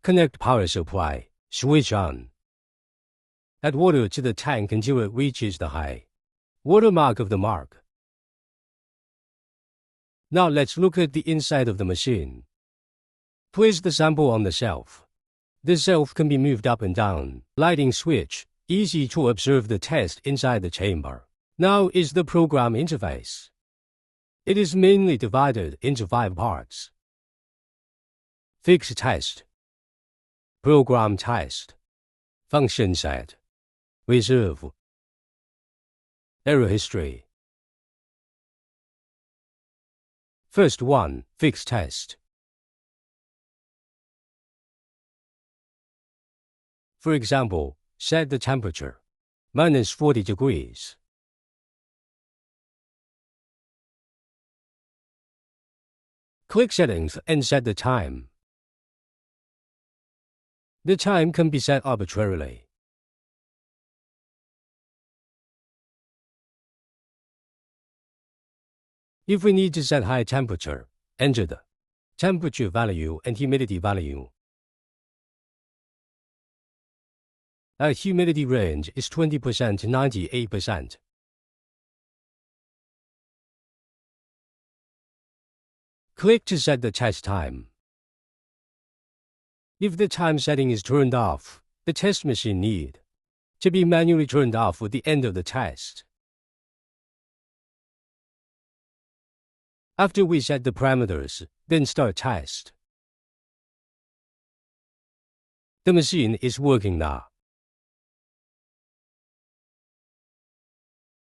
Connect power supply, switch on. Add water to the tank until it reaches the high water mark of the mark. Now let's look at the inside of the machine. Place the sample on the shelf. The shelf can be moved up and down. Lighting switch, easy to observe the test inside the chamber. Now is the program interface. It is mainly divided into 5 parts. Fix test, program test, function set, reserve, error history. First one, fix test. For example, set the temperature, -40 degrees. Click Settings and set the time. The time can be set arbitrarily. If we need to set high temperature, enter the temperature value and humidity value. Our humidity range is 20% to 98%. Click to set the test time. If the time setting is turned off, the test machine needs to be manually turned off at the end of the test. After we set the parameters, then start test. The machine is working now.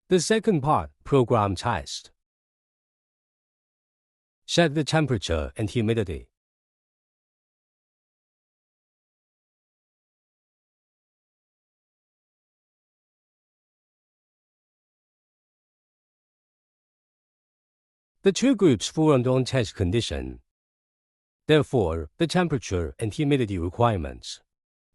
The second part, program test. Set the temperature and humidity. The two groups formed on test condition. Therefore, the temperature and humidity requirements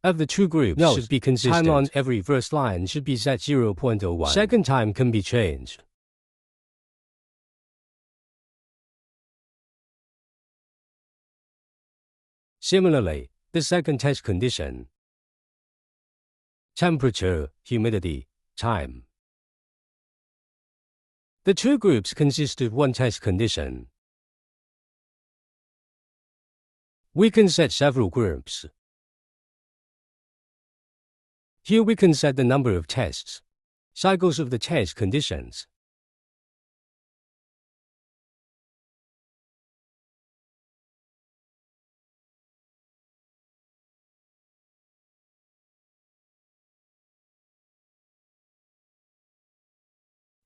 of the two groups should be consistent. Time on every first line should be set 0.01. Second time can be changed. Similarly, the second test condition, temperature, humidity, time. The two groups consist of one test condition. We can set several groups. Here we can set the number of tests, cycles of the test conditions.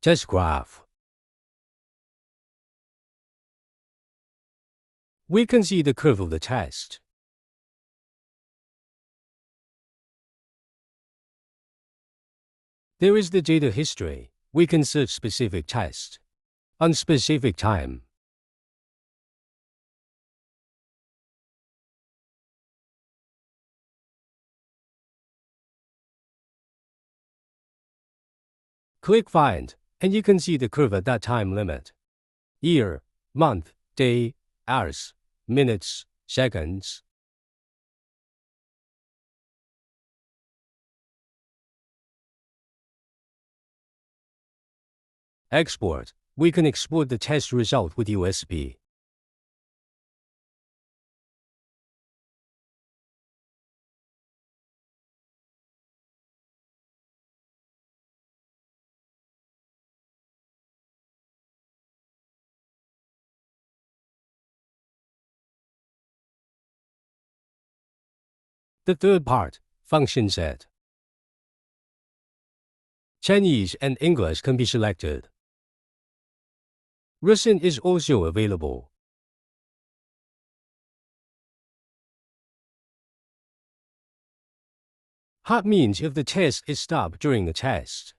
Test graph. We can see the curve of the test. There is the data history. We can search specific tests on specific time. Click Find, and you can see the curve at that time limit. Year, month, day, hours, minutes, seconds. Export. We can export the test result with USB. The third part, function set. Chinese and English can be selected. Russian is also available. Hot means if the test is stopped during the test.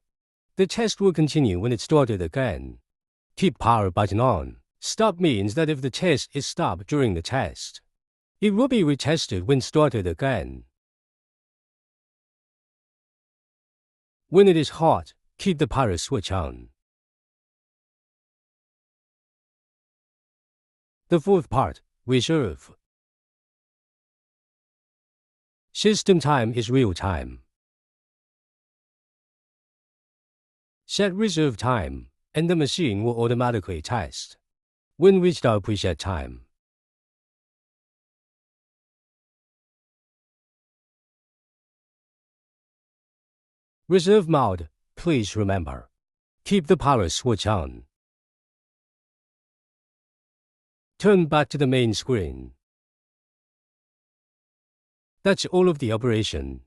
The test will continue when it started again. Keep power button on. Stop means that if the test is stopped during the test, it will be retested when started again. When it is hot, keep the power switch on. The fourth part, reserve. System time is real time. Set reserve time, and the machine will automatically test when reached our preset time. Reserve mode, please remember. Keep the power switch on. Turn back to the main screen. That's all of the operation.